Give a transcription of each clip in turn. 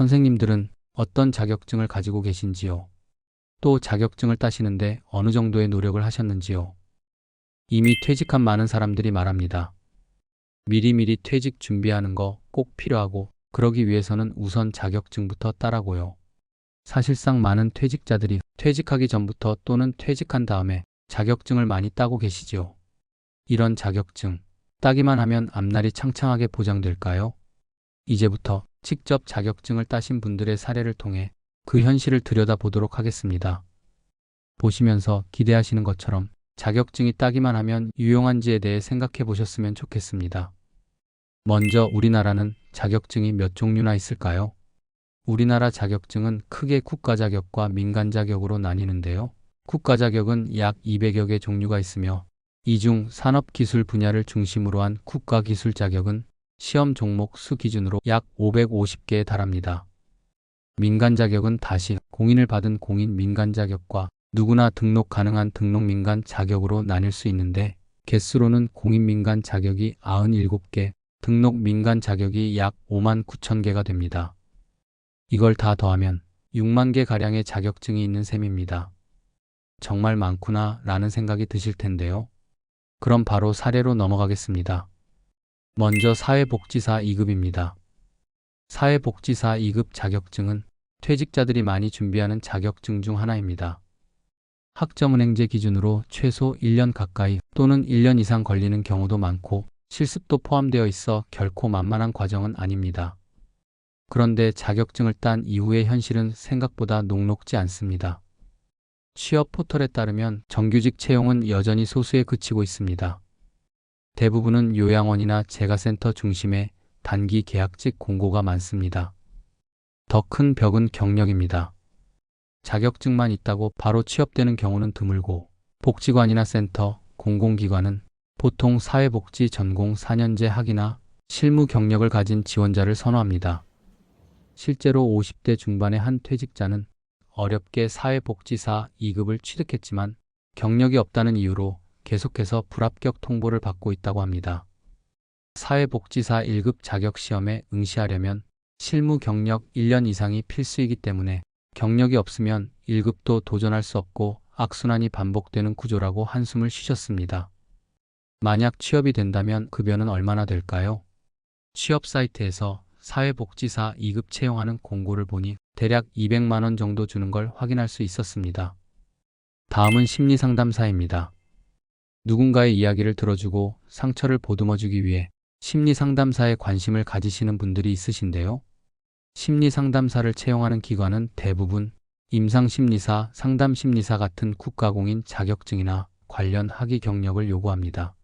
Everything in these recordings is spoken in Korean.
선생님들은 어떤 자격증을 가지고 계신지요? 또 자격증을 따시는데 어느 정도의 노력을 하셨는지요? 이미 퇴직한 많은 사람들이 말합니다. 미리미리 퇴직 준비하는 거 꼭 필요하고 그러기 위해서는 우선 자격증부터 따라고요. 사실상 많은 퇴직자들이 퇴직하기 전부터 또는 퇴직한 다음에 자격증을 많이 따고 계시지요. 이런 자격증 따기만 하면 앞날이 창창하게 보장될까요? 이제부터 직접 자격증을 따신 분들의 사례를 통해 그 현실을 들여다보도록 하겠습니다. 보시면서 기대하시는 것처럼 자격증이 따기만 하면 유용한지에 대해 생각해 보셨으면 좋겠습니다. 먼저 우리나라는 자격증이 몇 종류나 있을까요? 우리나라 자격증은 크게 국가 자격과 민간 자격으로 나뉘는데요. 국가 자격은 약 200여 개 종류가 있으며 이 중 산업기술 분야를 중심으로 한 국가 기술 자격은 시험 종목 수 기준으로 약 550개에 달합니다. 민간 자격은 다시 공인을 받은 공인 민간 자격과 누구나 등록 가능한 등록 민간 자격으로 나뉠 수 있는데 개수로는 공인 민간 자격이 97개, 등록 민간 자격이 약 5만 9천 개가 됩니다. 이걸 다 더하면 6만 개 가량의 자격증이 있는 셈입니다. 정말 많구나 라는 생각이 드실 텐데요. 그럼 바로 사례로 넘어가겠습니다. 먼저 사회복지사 2급입니다. 사회복지사 2급 자격증은 퇴직자들이 많이 준비하는 자격증 중 하나입니다. 학점은행제 기준으로 최소 1년 가까이 또는 1년 이상 걸리는 경우도 많고 실습도 포함되어 있어 결코 만만한 과정은 아닙니다. 그런데 자격증을 딴 이후의 현실은 생각보다 녹록지 않습니다. 취업 포털에 따르면 정규직 채용은 여전히 소수에 그치고 있습니다. 대부분은 요양원이나 재가센터 중심의 단기 계약직 공고가 많습니다. 더 큰 벽은 경력입니다. 자격증만 있다고 바로 취업되는 경우는 드물고 복지관이나 센터, 공공기관은 보통 사회복지 전공 4년제 학위나 실무 경력을 가진 지원자를 선호합니다. 실제로 50대 중반의 한 퇴직자는 어렵게 사회복지사 2급을 취득했지만 경력이 없다는 이유로 계속해서 불합격 통보를 받고 있다고 합니다. 사회복지사 1급 자격시험에 응시하려면 실무 경력 1년 이상이 필수이기 때문에 경력이 없으면 1급도 도전할 수 없고 악순환이 반복되는 구조라고 한숨을 쉬셨습니다. 만약 취업이 된다면 급여는 얼마나 될까요? 취업 사이트에서 사회복지사 2급 채용하는 공고를 보니 대략 200만 원 정도 주는 걸 확인할 수 있었습니다. 다음은 심리상담사입니다. 누군가의 이야기를 들어주고 상처를 보듬어주기 위해 심리상담사에 관심을 가지시는 분들이 있으신데요. 심리상담사를 채용하는 기관은 대부분 임상심리사, 상담심리사 같은 국가공인 자격증이나 관련 학위 경력을 요구합니다.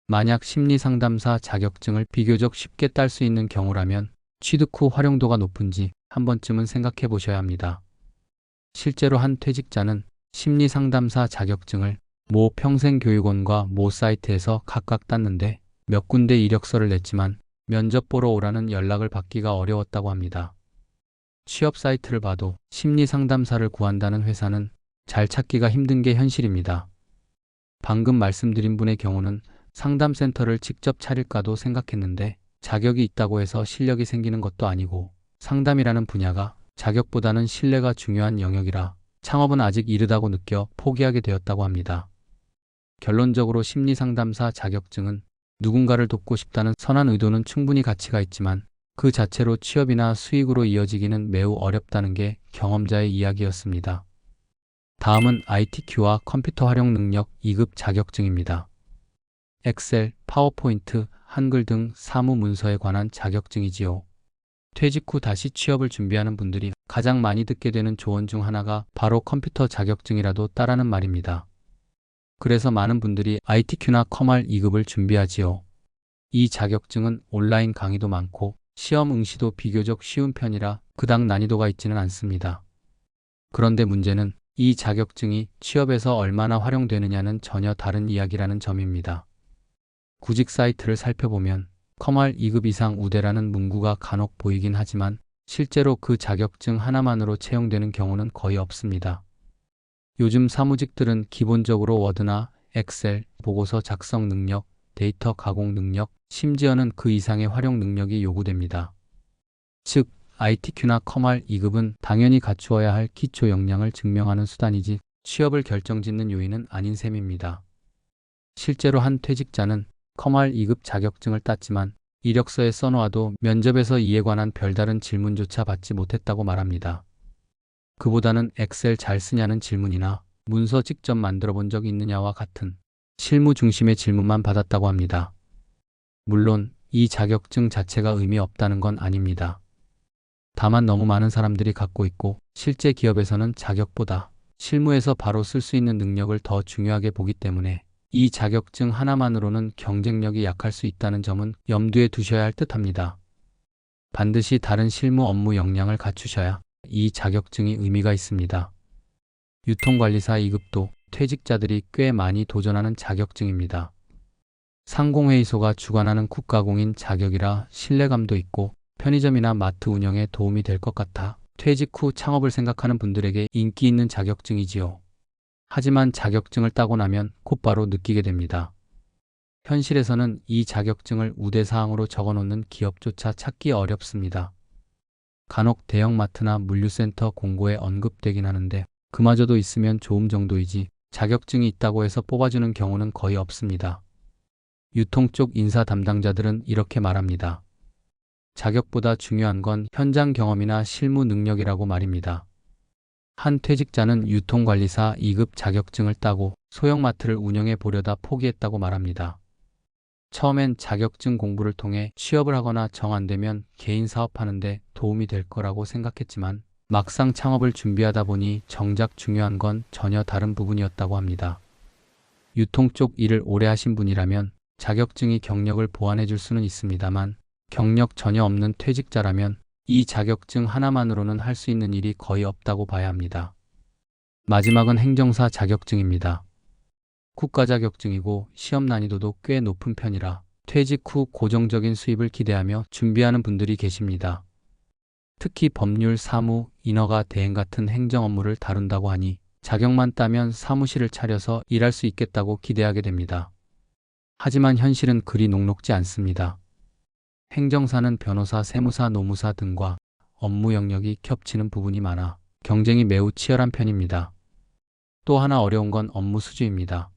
만약 심리상담사 자격증을 비교적 쉽게 딸 수 있는 경우라면 취득 후 활용도가 높은지 한 번쯤은 생각해 보셔야 합니다. 실제로 한 퇴직자는 심리상담사 자격증을 모 평생교육원과 모 사이트에서 각각 땄는데 몇 군데 이력서를 냈지만 면접 보러 오라는 연락을 받기가 어려웠다고 합니다. 취업 사이트를 봐도 심리상담사를 구한다는 회사는 잘 찾기가 힘든 게 현실입니다. 방금 말씀드린 분의 경우는 상담센터를 직접 차릴까도 생각했는데 자격이 있다고 해서 실력이 생기는 것도 아니고 상담이라는 분야가 자격보다는 신뢰가 중요한 영역이라 창업은 아직 이르다고 느껴 포기하게 되었다고 합니다. 결론적으로 심리상담사 자격증은 누군가를 돕고 싶다는 선한 의도는 충분히 가치가 있지만 그 자체로 취업이나 수익으로 이어지기는 매우 어렵다는 게 경험자의 이야기였습니다. 다음은 ITQ와 컴퓨터 활용 능력 2급 자격증입니다. 엑셀, 파워포인트, 한글 등 사무 문서에 관한 자격증이지요. 퇴직 후 다시 취업을 준비하는 분들이 가장 많이 듣게 되는 조언 중 하나가 바로 컴퓨터 자격증이라도 따라는 말입니다. 그래서 많은 분들이 ITQ나 컴활 2급을 준비하지요. 이 자격증은 온라인 강의도 많고 시험 응시도 비교적 쉬운 편이라 그닥 난이도가 있지는 않습니다. 그런데 문제는 이 자격증이 취업에서 얼마나 활용되느냐는 전혀 다른 이야기라는 점입니다. 구직 사이트를 살펴보면 컴활 2급 이상 우대라는 문구가 간혹 보이긴 하지만 실제로 그 자격증 하나만으로 채용되는 경우는 거의 없습니다. 요즘 사무직들은 기본적으로 워드나 엑셀, 보고서 작성 능력, 데이터 가공 능력, 심지어는 그 이상의 활용 능력이 요구됩니다. 즉, ITQ나 컴활 2급은 당연히 갖추어야 할 기초 역량을 증명하는 수단이지 취업을 결정짓는 요인은 아닌 셈입니다. 실제로 한 퇴직자는 컴활 2급 자격증을 땄지만 이력서에 써놓아도 면접에서 이에 관한 별다른 질문조차 받지 못했다고 말합니다. 그보다는 엑셀 잘 쓰냐는 질문이나 문서 직접 만들어 본 적 있느냐와 같은 실무 중심의 질문만 받았다고 합니다. 물론 이 자격증 자체가 의미 없다는 건 아닙니다. 다만 너무 많은 사람들이 갖고 있고 실제 기업에서는 자격보다 실무에서 바로 쓸 수 있는 능력을 더 중요하게 보기 때문에 이 자격증 하나만으로는 경쟁력이 약할 수 있다는 점은 염두에 두셔야 할 듯합니다. 반드시 다른 실무 업무 역량을 갖추셔야 이 자격증이 의미가 있습니다. 유통관리사 2급도 퇴직자들이 꽤 많이 도전하는 자격증입니다. 상공회의소가 주관하는 국가공인 자격이라 신뢰감도 있고 편의점이나 마트 운영에 도움이 될 것 같아 퇴직 후 창업을 생각하는 분들에게 인기 있는 자격증이지요. 하지만 자격증을 따고 나면 곧바로 느끼게 됩니다. 현실에서는 이 자격증을 우대사항으로 적어놓는 기업조차 찾기 어렵습니다. 간혹 대형마트나 물류센터 공고에 언급되긴 하는데 그마저도 있으면 좋음 정도이지 자격증이 있다고 해서 뽑아주는 경우는 거의 없습니다. 유통 쪽 인사 담당자들은 이렇게 말합니다. 자격보다 중요한 건 현장 경험이나 실무 능력이라고 말입니다. 한 퇴직자는 유통관리사 2급 자격증을 따고 소형마트를 운영해 보려다 포기했다고 말합니다. 처음엔 자격증 공부를 통해 취업을 하거나 정 안 되면 개인 사업하는데 도움이 될 거라고 생각했지만 막상 창업을 준비하다 보니 정작 중요한 건 전혀 다른 부분이었다고 합니다. 유통 쪽 일을 오래 하신 분이라면 자격증이 경력을 보완해 줄 수는 있습니다만 경력 전혀 없는 퇴직자라면 이 자격증 하나만으로는 할 수 있는 일이 거의 없다고 봐야 합니다. 마지막은 행정사 자격증입니다. 국가 자격증이고 시험 난이도도 꽤 높은 편이라 퇴직 후 고정적인 수입을 기대하며 준비하는 분들이 계십니다. 특히 법률, 사무, 인허가, 대행 같은 행정 업무를 다룬다고 하니 자격만 따면 사무실을 차려서 일할 수 있겠다고 기대하게 됩니다. 하지만 현실은 그리 녹록지 않습니다. 행정사는 변호사, 세무사, 노무사 등과 업무 영역이 겹치는 부분이 많아 경쟁이 매우 치열한 편입니다. 또 하나 어려운 건 업무 수주입니다.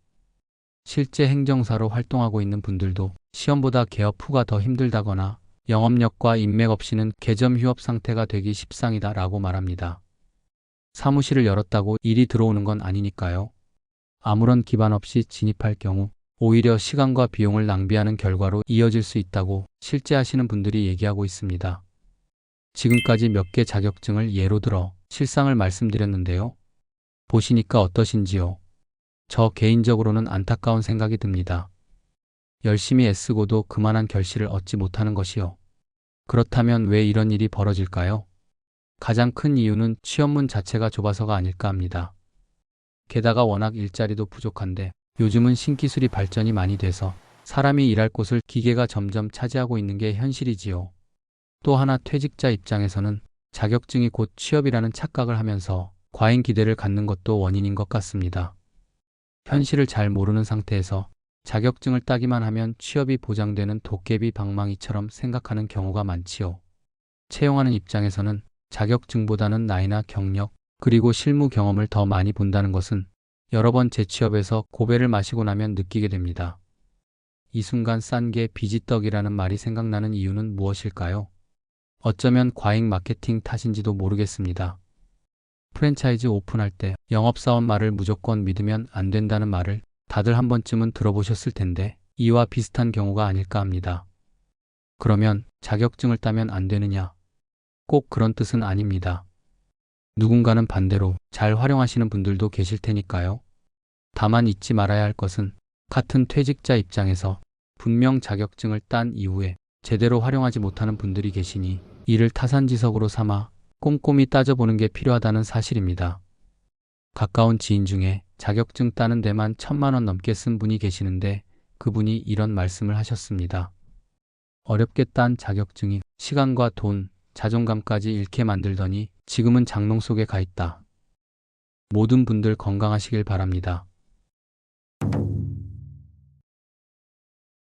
실제 행정사로 활동하고 있는 분들도 시험보다 개업 후가 더 힘들다거나 영업력과 인맥 없이는 개점 휴업 상태가 되기 십상이다 라고 말합니다. 사무실을 열었다고 일이 들어오는 건 아니니까요. 아무런 기반 없이 진입할 경우 오히려 시간과 비용을 낭비하는 결과로 이어질 수 있다고 실제 하시는 분들이 얘기하고 있습니다. 지금까지 몇 개 자격증을 예로 들어 실상을 말씀드렸는데요. 보시니까 어떠신지요? 저 개인적으로는 안타까운 생각이 듭니다. 열심히 애쓰고도 그만한 결실을 얻지 못하는 것이요. 그렇다면 왜 이런 일이 벌어질까요? 가장 큰 이유는 취업문 자체가 좁아서가 아닐까 합니다. 게다가 워낙 일자리도 부족한데 요즘은 신기술이 발전이 많이 돼서 사람이 일할 곳을 기계가 점점 차지하고 있는 게 현실이지요. 또 하나 퇴직자 입장에서는 자격증이 곧 취업이라는 착각을 하면서 과잉 기대를 갖는 것도 원인인 것 같습니다. 현실을 잘 모르는 상태에서 자격증을 따기만 하면 취업이 보장되는 도깨비 방망이처럼 생각하는 경우가 많지요. 채용하는 입장에서는 자격증보다는 나이나 경력, 그리고 실무 경험을 더 많이 본다는 것은 여러 번 재취업에서 고배를 마시고 나면 느끼게 됩니다. 이 순간 싼 게 비지떡이라는 말이 생각나는 이유는 무엇일까요? 어쩌면 과잉 마케팅 탓인지도 모르겠습니다. 프랜차이즈 오픈할 때 영업사원 말을 무조건 믿으면 안 된다는 말을 다들 한 번쯤은 들어보셨을 텐데 이와 비슷한 경우가 아닐까 합니다. 그러면 자격증을 따면 안 되느냐? 꼭 그런 뜻은 아닙니다. 누군가는 반대로 잘 활용하시는 분들도 계실 테니까요. 다만 잊지 말아야 할 것은 같은 퇴직자 입장에서 분명 자격증을 딴 이후에 제대로 활용하지 못하는 분들이 계시니 이를 타산지석으로 삼아 꼼꼼히 따져보는 게 필요하다는 사실입니다. 가까운 지인 중에 자격증 따는 데만 1,000만 원 넘게 쓴 분이 계시는데 그분이 이런 말씀을 하셨습니다. 어렵게 딴 자격증이 시간과 돈, 자존감까지 잃게 만들더니 지금은 장롱 속에 가 있다. 모든 분들 건강하시길 바랍니다.